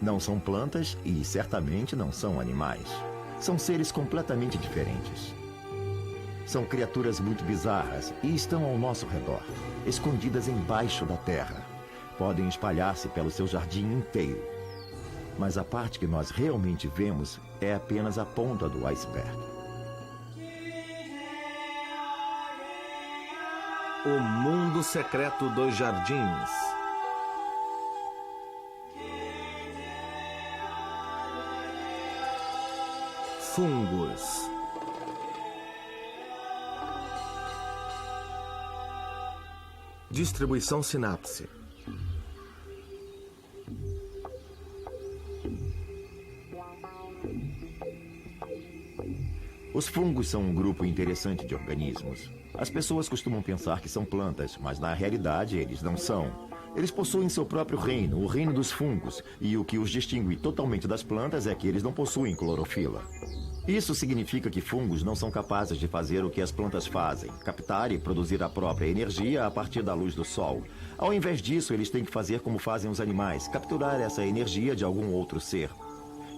Não são plantas e certamente não são animais. São seres completamente diferentes. São criaturas muito bizarras e estão ao nosso redor, escondidas embaixo da terra. Podem espalhar-se pelo seu jardim inteiro. Mas a parte que nós realmente vemos é apenas a ponta do iceberg. O mundo secreto dos jardins. Fungos. Distribuição sinapse. Os fungos são um grupo interessante de organismos. As pessoas costumam pensar que são plantas, mas na realidade eles não são. Eles possuem seu próprio reino, o reino dos fungos, e o que os distingue totalmente das plantas é que eles não possuem clorofila. Isso significa que fungos não são capazes de fazer o que as plantas fazem, captar e produzir a própria energia a partir da luz do sol. Ao invés disso, eles têm que fazer como fazem os animais, capturar essa energia de algum outro ser.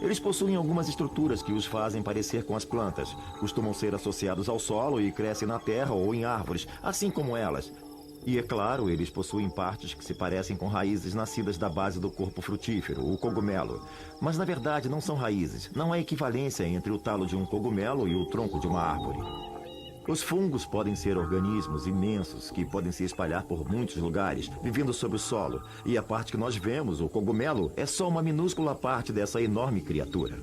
Eles possuem algumas estruturas que os fazem parecer com as plantas. Costumam ser associados ao solo e crescem na terra ou em árvores, assim como elas. E é claro, eles possuem partes que se parecem com raízes nascidas da base do corpo frutífero, o cogumelo. Mas na verdade não são raízes. Não há equivalência entre o talo de um cogumelo e o tronco de uma árvore. Os fungos podem ser organismos imensos que podem se espalhar por muitos lugares, vivendo sob o solo. E a parte que nós vemos, o cogumelo, é só uma minúscula parte dessa enorme criatura.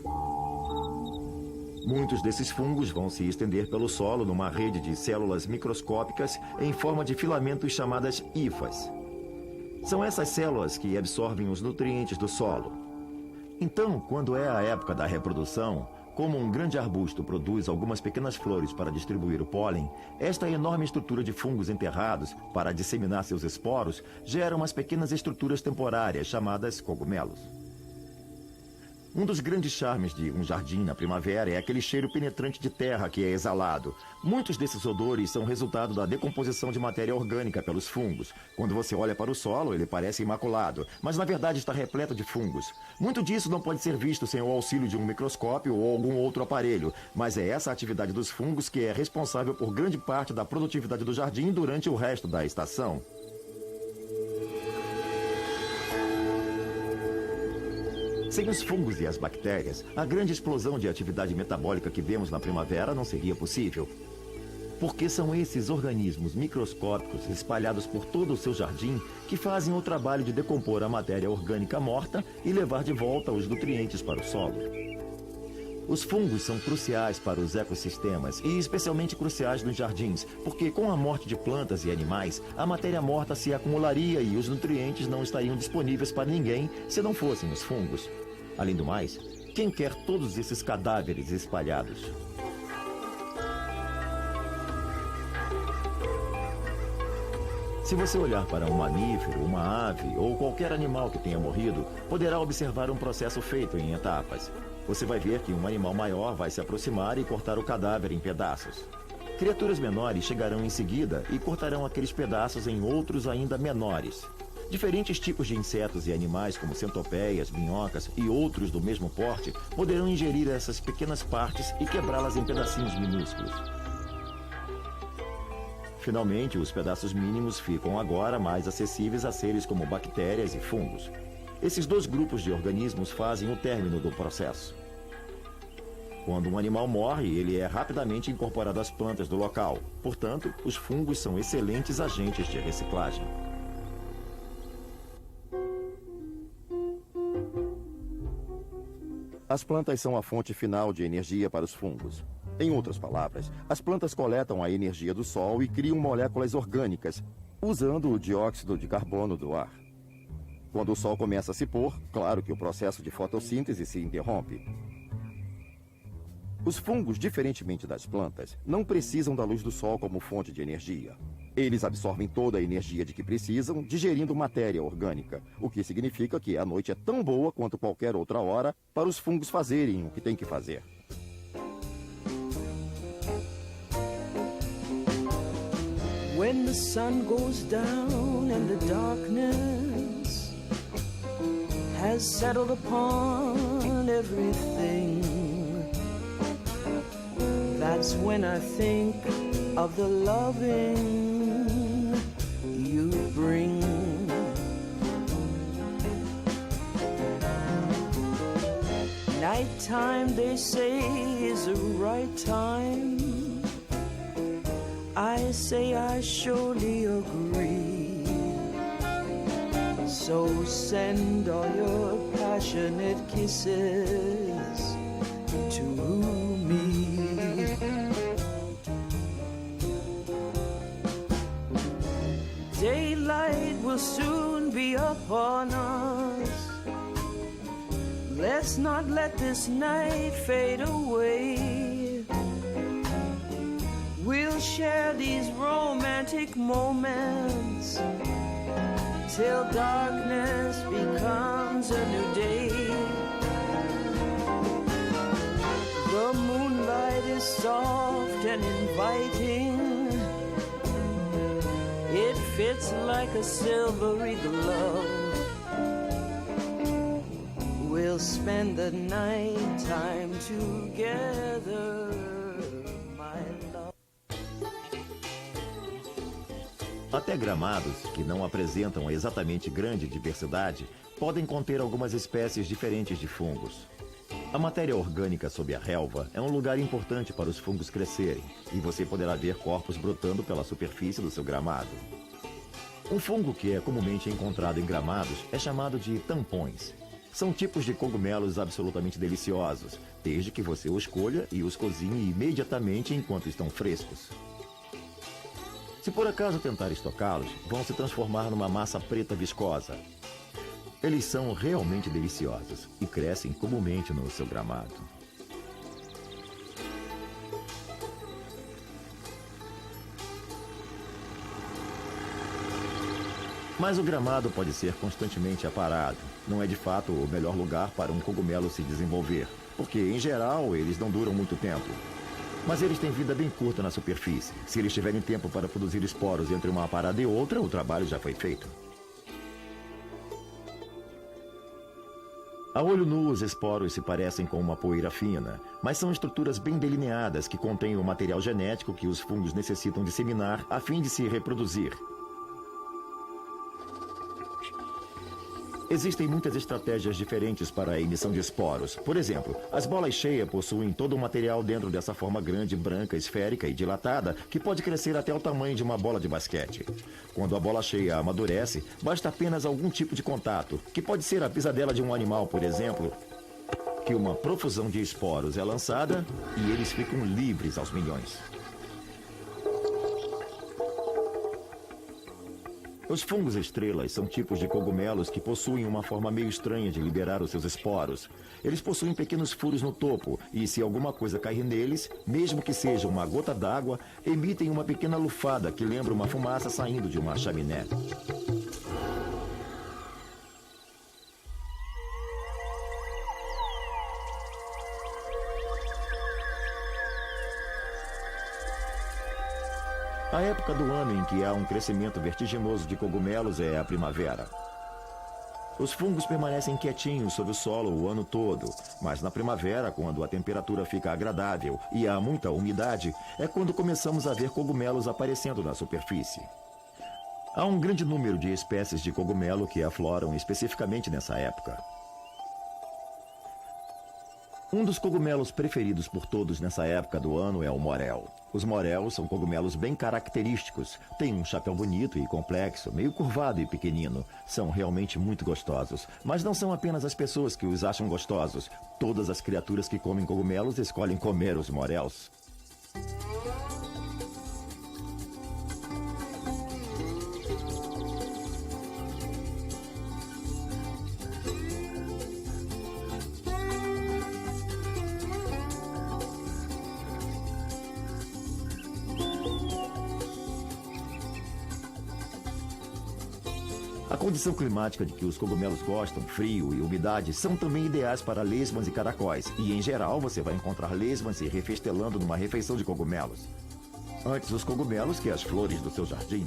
Muitos desses fungos vão se estender pelo solo numa rede de células microscópicas em forma de filamentos chamadas hifas. São essas células que absorvem os nutrientes do solo. Então, quando é a época da reprodução, como um grande arbusto produz algumas pequenas flores para distribuir o pólen, esta enorme estrutura de fungos enterrados para disseminar seus esporos gera umas pequenas estruturas temporárias chamadas cogumelos. Um dos grandes charmes de um jardim na primavera é aquele cheiro penetrante de terra que é exalado. Muitos desses odores são resultado da decomposição de matéria orgânica pelos fungos. Quando você olha para o solo, ele parece imaculado, mas na verdade está repleto de fungos. Muito disso não pode ser visto sem o auxílio de um microscópio ou algum outro aparelho, mas é essa atividade dos fungos que é responsável por grande parte da produtividade do jardim durante o resto da estação. Sem os fungos e as bactérias, a grande explosão de atividade metabólica que vemos na primavera não seria possível. Porque são esses organismos microscópicos espalhados por todo o seu jardim que fazem o trabalho de decompor a matéria orgânica morta e levar de volta os nutrientes para o solo. Os fungos são cruciais para os ecossistemas e especialmente cruciais nos jardins, porque com a morte de plantas e animais, a matéria morta se acumularia e os nutrientes não estariam disponíveis para ninguém se não fossem os fungos. Além do mais, quem quer todos esses cadáveres espalhados? Se você olhar para um mamífero, uma ave ou qualquer animal que tenha morrido, poderá observar um processo feito em etapas. Você vai ver que um animal maior vai se aproximar e cortar o cadáver em pedaços. Criaturas menores chegarão em seguida e cortarão aqueles pedaços em outros ainda menores. Diferentes tipos de insetos e animais, como centopeias, minhocas e outros do mesmo porte, poderão ingerir essas pequenas partes e quebrá-las em pedacinhos minúsculos. Finalmente, os pedaços mínimos ficam agora mais acessíveis a seres como bactérias e fungos. Esses dois grupos de organismos fazem o término do processo. Quando um animal morre, ele é rapidamente incorporado às plantas do local. Portanto, os fungos são excelentes agentes de reciclagem. As plantas são a fonte final de energia para os fungos. Em outras palavras, as plantas coletam a energia do sol e criam moléculas orgânicas, usando o dióxido de carbono do ar. Quando o sol começa a se pôr, claro que o processo de fotossíntese se interrompe. Os fungos, diferentemente das plantas, não precisam da luz do sol como fonte de energia. Eles absorvem toda a energia de que precisam, digerindo matéria orgânica, o que significa que a noite é tão boa quanto qualquer outra hora para os fungos fazerem o que têm que fazer. When the sun goes down and the darkness has settled upon everything, that's when I think of the loving you bring. Nighttime, they say, is the right time. I say I surely agree. So send all your passionate kisses to me. Daylight will soon be upon us. Let's not let this night fade away. We'll share these romantic moments till darkness becomes a new day. The moonlight is soft and inviting. It fits like a silvery glove. We'll spend the night time together, my love. Até gramados, que não apresentam exatamente grande diversidade, podem conter algumas espécies diferentes de fungos. A matéria orgânica sob a relva é um lugar importante para os fungos crescerem, e você poderá ver corpos brotando pela superfície do seu gramado. Um fungo que é comumente encontrado em gramados é chamado de tampões. São tipos de cogumelos absolutamente deliciosos, desde que você os colha e os cozinhe imediatamente enquanto estão frescos. Se por acaso tentar estocá-los, vão se transformar numa massa preta viscosa. Eles são realmente deliciosos e crescem comumente no seu gramado. Mas o gramado pode ser constantemente aparado. Não é de fato o melhor lugar para um cogumelo se desenvolver, porque, em geral, eles não duram muito tempo. Mas eles têm vida bem curta na superfície. Se eles tiverem tempo para produzir esporos entre uma parada e outra, o trabalho já foi feito. A olho nu, os esporos se parecem com uma poeira fina, mas são estruturas bem delineadas que contêm o material genético que os fungos necessitam disseminar a fim de se reproduzir. Existem muitas estratégias diferentes para a emissão de esporos. Por exemplo, as bolas cheias possuem todo o material dentro dessa forma grande, branca, esférica e dilatada, que pode crescer até o tamanho de uma bola de basquete. Quando a bola cheia amadurece, basta apenas algum tipo de contato, que pode ser a pisadela de um animal, por exemplo, que uma profusão de esporos é lançada e eles ficam livres aos milhões. Os fungos estrelas são tipos de cogumelos que possuem uma forma meio estranha de liberar os seus esporos. Eles possuem pequenos furos no topo e, se alguma coisa cair neles, mesmo que seja uma gota d'água, emitem uma pequena lufada que lembra uma fumaça saindo de uma chaminé. A época do ano em que há um crescimento vertiginoso de cogumelos é a primavera. Os fungos permanecem quietinhos sob o solo o ano todo, mas na primavera, quando a temperatura fica agradável e há muita umidade, é quando começamos a ver cogumelos aparecendo na superfície. Há um grande número de espécies de cogumelo que afloram especificamente nessa época. Um dos cogumelos preferidos por todos nessa época do ano é o morel. Os moréus são cogumelos bem característicos. Têm um chapéu bonito e complexo, meio curvado e pequenino. São realmente muito gostosos. Mas não são apenas as pessoas que os acham gostosos. Todas as criaturas que comem cogumelos escolhem comer os moréus. A condição climática de que os cogumelos gostam, frio e umidade, são também ideais para lesmas e caracóis. E, em geral, você vai encontrar lesmas se refestelando numa refeição de cogumelos. Antes os cogumelos que as flores do seu jardim.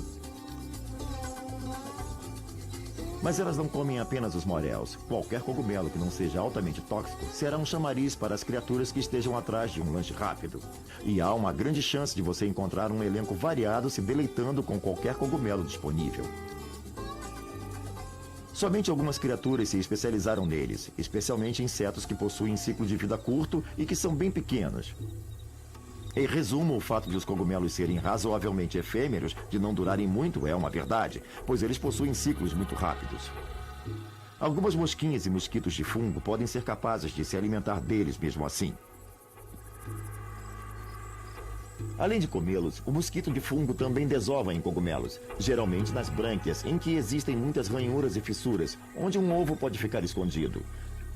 Mas elas não comem apenas os moréus. Qualquer cogumelo que não seja altamente tóxico será um chamariz para as criaturas que estejam atrás de um lanche rápido. E há uma grande chance de você encontrar um elenco variado se deleitando com qualquer cogumelo disponível. Somente algumas criaturas se especializaram neles, especialmente insetos que possuem ciclo de vida curto e que são bem pequenos. Em resumo, o fato de os cogumelos serem razoavelmente efêmeros, de não durarem muito, é uma verdade, pois eles possuem ciclos muito rápidos. Algumas mosquinhas e mosquitos de fungo podem ser capazes de se alimentar deles mesmo assim. Além de comê-los, o mosquito de fungo também desova em cogumelos, geralmente nas brânquias, em que existem muitas ranhuras e fissuras, onde um ovo pode ficar escondido.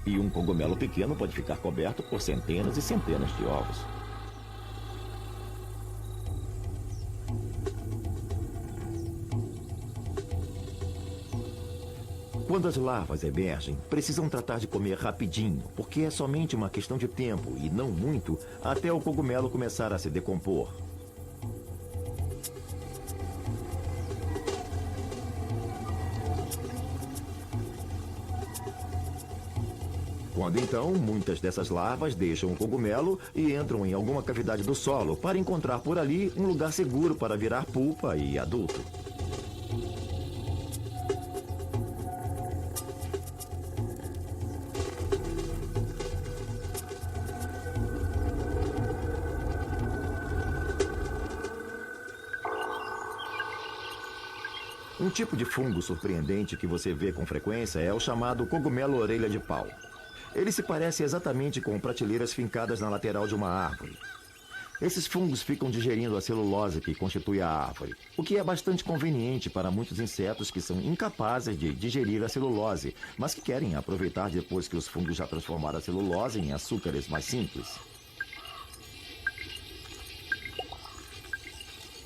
E um cogumelo pequeno pode ficar coberto por centenas e centenas de ovos. Quando as larvas emergem, precisam tratar de comer rapidinho, porque é somente uma questão de tempo, e não muito, até o cogumelo começar a se decompor. Quando então, muitas dessas larvas deixam o cogumelo e entram em alguma cavidade do solo para encontrar por ali um lugar seguro para virar pulpa e adulto. Um tipo de fungo surpreendente que você vê com frequência é o chamado cogumelo orelha de pau. Ele se parece exatamente com prateleiras fincadas na lateral de uma árvore. Esses fungos ficam digerindo a celulose que constitui a árvore, o que é bastante conveniente para muitos insetos que são incapazes de digerir a celulose, mas que querem aproveitar depois que os fungos já transformaram a celulose em açúcares mais simples.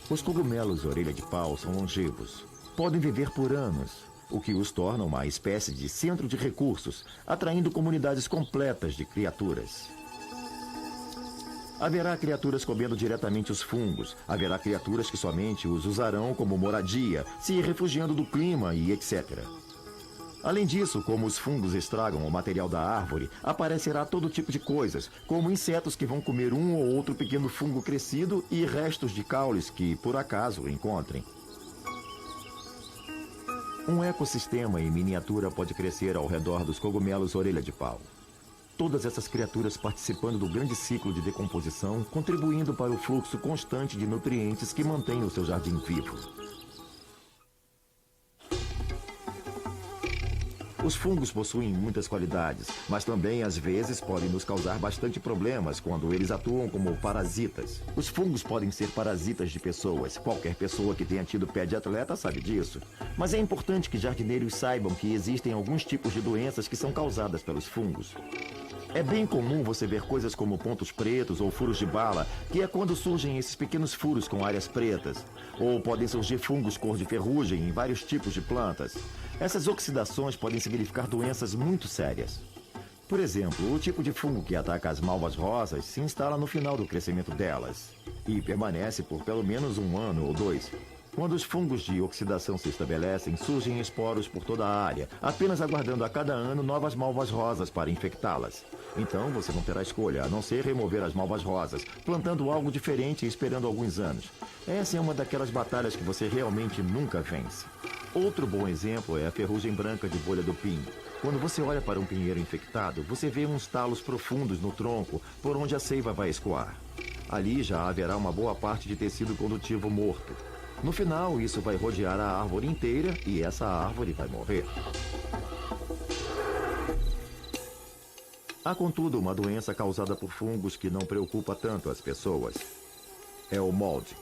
Os cogumelos orelha de pau são longevos. Podem viver por anos, o que os torna uma espécie de centro de recursos, atraindo comunidades completas de criaturas. Haverá criaturas comendo diretamente os fungos, haverá criaturas que somente os usarão como moradia, se refugiando do clima e etc. Além disso, como os fungos estragam o material da árvore, aparecerá todo tipo de coisas, como insetos que vão comer um ou outro pequeno fungo crescido e restos de caules que, por acaso, encontrem. Um ecossistema em miniatura pode crescer ao redor dos cogumelos orelha de pau. Todas essas criaturas participando do grande ciclo de decomposição, contribuindo para o fluxo constante de nutrientes que mantém o seu jardim vivo. Os fungos possuem muitas qualidades, mas também às vezes podem nos causar bastante problemas quando eles atuam como parasitas. Os fungos podem ser parasitas de pessoas. Qualquer pessoa que tenha tido pé de atleta sabe disso. Mas é importante que jardineiros saibam que existem alguns tipos de doenças que são causadas pelos fungos. É bem comum você ver coisas como pontos pretos ou furos de bala, que é quando surgem esses pequenos furos com áreas pretas. Ou podem surgir fungos cor de ferrugem em vários tipos de plantas. Essas oxidações podem significar doenças muito sérias. Por exemplo, o tipo de fungo que ataca as malvas rosas se instala no final do crescimento delas e permanece por pelo menos 1 ano ou 2. Quando os fungos de oxidação se estabelecem, surgem esporos por toda a área, apenas aguardando a cada ano novas malvas rosas para infectá-las. Então você não terá escolha, a não ser remover as malvas rosas, plantando algo diferente e esperando alguns anos. Essa é uma daquelas batalhas que você realmente nunca vence. Outro bom exemplo é a ferrugem branca de bolha do pinho. Quando você olha para um pinheiro infectado, você vê uns talos profundos no tronco por onde a seiva vai escoar. Ali já haverá uma boa parte de tecido condutivo morto. No final, isso vai rodear a árvore inteira e essa árvore vai morrer. Há, contudo, uma doença causada por fungos que não preocupa tanto as pessoas. É o molde.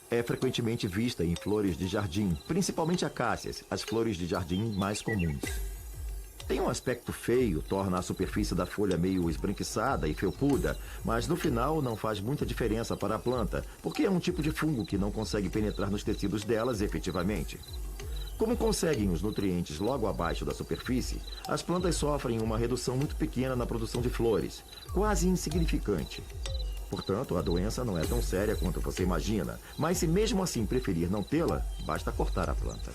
É frequentemente vista em flores de jardim, principalmente acácias, as flores de jardim mais comuns. Tem um aspecto feio, torna a superfície da folha meio esbranquiçada e felpuda, mas no final não faz muita diferença para a planta, porque é um tipo de fungo que não consegue penetrar nos tecidos delas efetivamente. Como conseguem os nutrientes logo abaixo da superfície, as plantas sofrem uma redução muito pequena na produção de flores, quase insignificante. Portanto, a doença não é tão séria quanto você imagina, mas se mesmo assim preferir não tê-la, basta cortar a planta.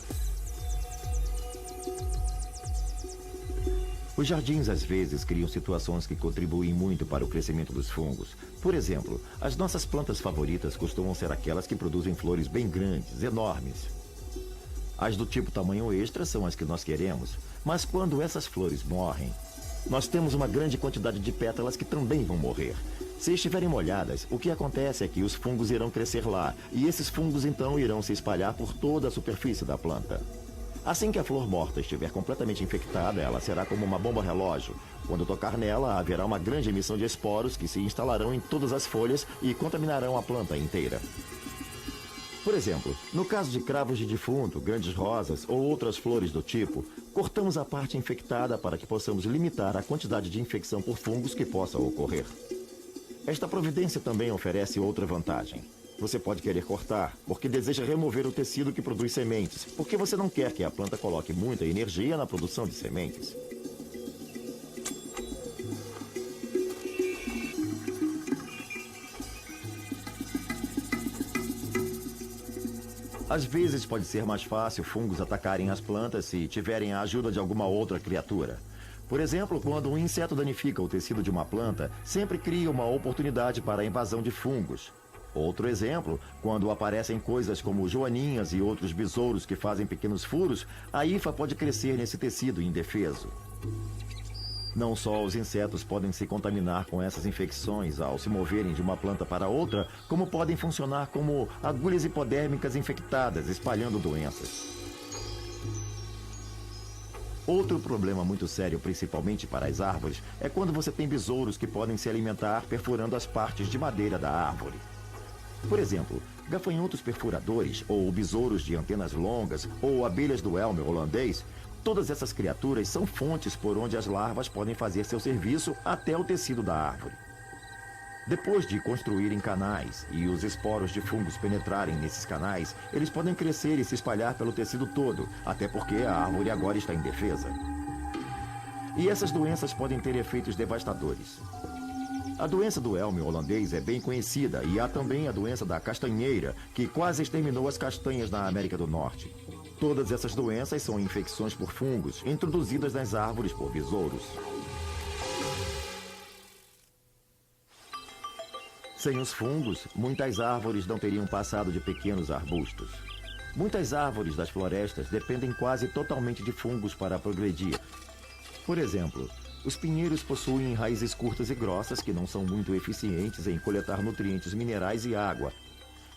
Os jardins às vezes criam situações que contribuem muito para o crescimento dos fungos. Por exemplo, as nossas plantas favoritas costumam ser aquelas que produzem flores bem grandes, enormes. As do tipo tamanho extra são as que nós queremos, mas quando essas flores morrem, nós temos uma grande quantidade de pétalas que também vão morrer. Se estiverem molhadas, o que acontece é que os fungos irão crescer lá, e esses fungos então irão se espalhar por toda a superfície da planta. Assim que a flor morta estiver completamente infectada, ela será como uma bomba relógio. Quando tocar nela, haverá uma grande emissão de esporos que se instalarão em todas as folhas e contaminarão a planta inteira. Por exemplo, no caso de cravos de defunto, grandes rosas ou outras flores do tipo, cortamos a parte infectada para que possamos limitar a quantidade de infecção por fungos que possa ocorrer. Esta providência também oferece outra vantagem. Você pode querer cortar, porque deseja remover o tecido que produz sementes, porque você não quer que a planta coloque muita energia na produção de sementes. Às vezes pode ser mais fácil fungos atacarem as plantas se tiverem a ajuda de alguma outra criatura. Por exemplo, quando um inseto danifica o tecido de uma planta, sempre cria uma oportunidade para a invasão de fungos. Outro exemplo, quando aparecem coisas como joaninhas e outros besouros que fazem pequenos furos, a hifa pode crescer nesse tecido indefeso. Não só os insetos podem se contaminar com essas infecções ao se moverem de uma planta para outra, como podem funcionar como agulhas hipodérmicas infectadas, espalhando doenças. Outro problema muito sério, principalmente para as árvores, é quando você tem besouros que podem se alimentar perfurando as partes de madeira da árvore. Por exemplo, gafanhotos perfuradores, ou besouros de antenas longas, ou abelhas do elmo holandês, todas essas criaturas são fontes por onde as larvas podem fazer seu serviço até o tecido da árvore. Depois de construírem canais e os esporos de fungos penetrarem nesses canais, eles podem crescer e se espalhar pelo tecido todo, até porque a árvore agora está indefesa. E essas doenças podem ter efeitos devastadores. A doença do elmo holandês é bem conhecida e há também a doença da castanheira, que quase exterminou as castanhas na América do Norte. Todas essas doenças são infecções por fungos, introduzidas nas árvores por besouros. Sem os fungos, muitas árvores não teriam passado de pequenos arbustos. Muitas árvores das florestas dependem quase totalmente de fungos para progredir. Por exemplo, os pinheiros possuem raízes curtas e grossas que não são muito eficientes em coletar nutrientes minerais e água,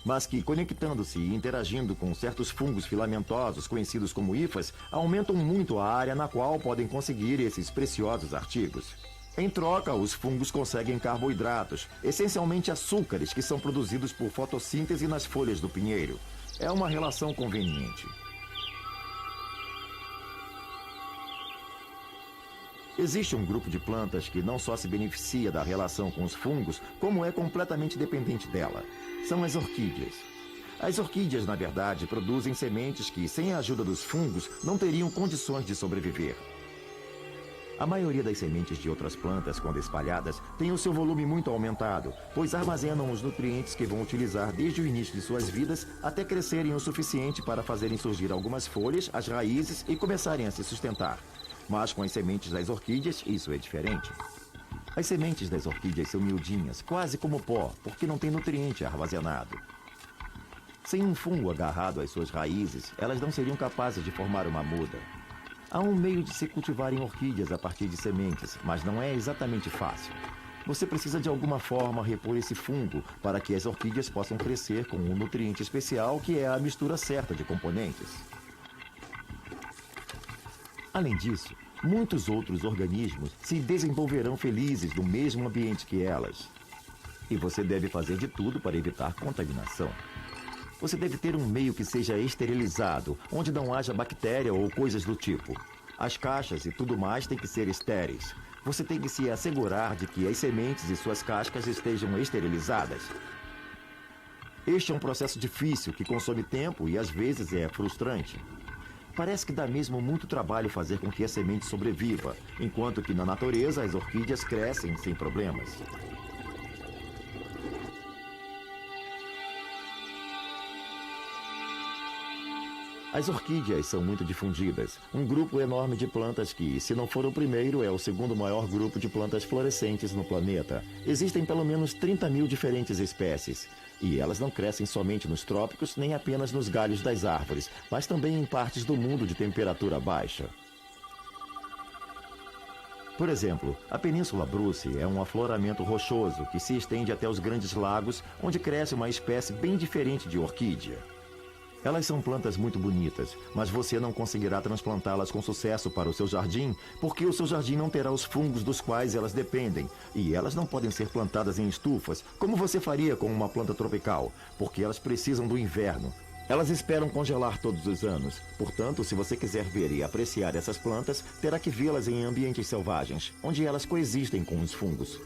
mas que, conectando-se e interagindo com certos fungos filamentosos conhecidos como hifas, aumentam muito a área na qual podem conseguir esses preciosos artigos. Em troca, os fungos conseguem carboidratos, essencialmente açúcares que são produzidos por fotossíntese nas folhas do pinheiro. É uma relação conveniente. Existe um grupo de plantas que não só se beneficia da relação com os fungos, como é completamente dependente dela. São as orquídeas. As orquídeas, na verdade, produzem sementes que, sem a ajuda dos fungos, não teriam condições de sobreviver. A maioria das sementes de outras plantas, quando espalhadas, tem o seu volume muito aumentado, pois armazenam os nutrientes que vão utilizar desde o início de suas vidas até crescerem o suficiente para fazerem surgir algumas folhas, as raízes e começarem a se sustentar. Mas com as sementes das orquídeas, isso é diferente. As sementes das orquídeas são miudinhas, quase como pó, porque não tem nutriente armazenado. Sem um fungo agarrado às suas raízes, elas não seriam capazes de formar uma muda. Há um meio de se cultivarem orquídeas a partir de sementes, mas não é exatamente fácil. Você precisa de alguma forma repor esse fungo para que as orquídeas possam crescer com um nutriente especial que é a mistura certa de componentes. Além disso, muitos outros organismos se desenvolverão felizes no mesmo ambiente que elas. E você deve fazer de tudo para evitar contaminação. Você deve ter um meio que seja esterilizado, onde não haja bactéria ou coisas do tipo. As caixas e tudo mais têm que ser estéreis. Você tem que se assegurar de que as sementes e suas cascas estejam esterilizadas. Este é um processo difícil que consome tempo e às vezes é frustrante. Parece que dá mesmo muito trabalho fazer com que a semente sobreviva, enquanto que na natureza as orquídeas crescem sem problemas. As orquídeas são muito difundidas, um grupo enorme de plantas que, se não for o primeiro, é o segundo maior grupo de plantas florescentes no planeta. Existem pelo menos 30 mil diferentes espécies. E elas não crescem somente nos trópicos, nem apenas nos galhos das árvores, mas também em partes do mundo de temperatura baixa. Por exemplo, a Península Bruce é um afloramento rochoso que se estende até os grandes lagos, onde cresce uma espécie bem diferente de orquídea. Elas são plantas muito bonitas, mas você não conseguirá transplantá-las com sucesso para o seu jardim, porque o seu jardim não terá os fungos dos quais elas dependem, e elas não podem ser plantadas em estufas, como você faria com uma planta tropical, porque elas precisam do inverno. Elas esperam congelar todos os anos, portanto, se você quiser ver e apreciar essas plantas, terá que vê-las em ambientes selvagens, onde elas coexistem com os fungos.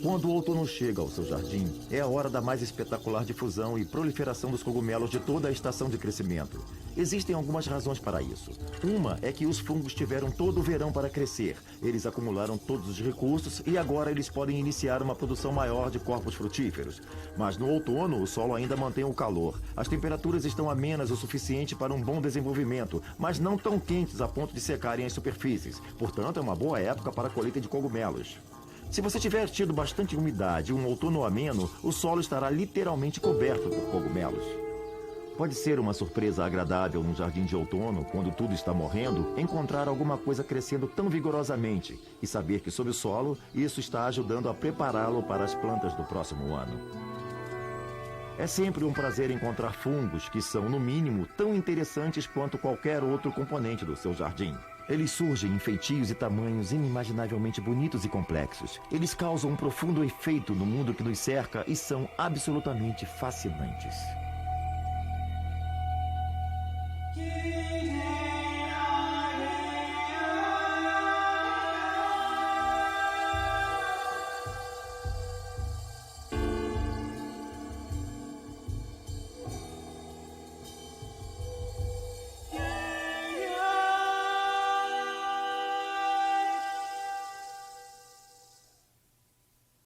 Quando o outono chega ao seu jardim, é a hora da mais espetacular difusão e proliferação dos cogumelos de toda a estação de crescimento. Existem algumas razões para isso. Uma é que os fungos tiveram todo o verão para crescer. Eles acumularam todos os recursos e agora eles podem iniciar uma produção maior de corpos frutíferos. Mas no outono, o solo ainda mantém o calor. As temperaturas estão amenas o suficiente para um bom desenvolvimento, mas não tão quentes a ponto de secarem as superfícies. Portanto, é uma boa época para a colheita de cogumelos. Se você tiver tido bastante umidade e um outono ameno, o solo estará literalmente coberto por cogumelos. Pode ser uma surpresa agradável num jardim de outono, quando tudo está morrendo, encontrar alguma coisa crescendo tão vigorosamente e saber que sob o solo, isso está ajudando a prepará-lo para as plantas do próximo ano. É sempre um prazer encontrar fungos que são, no mínimo, tão interessantes quanto qualquer outro componente do seu jardim. Eles surgem em feitios e tamanhos inimaginavelmente bonitos e complexos. Eles causam um profundo efeito no mundo que nos cerca e são absolutamente fascinantes.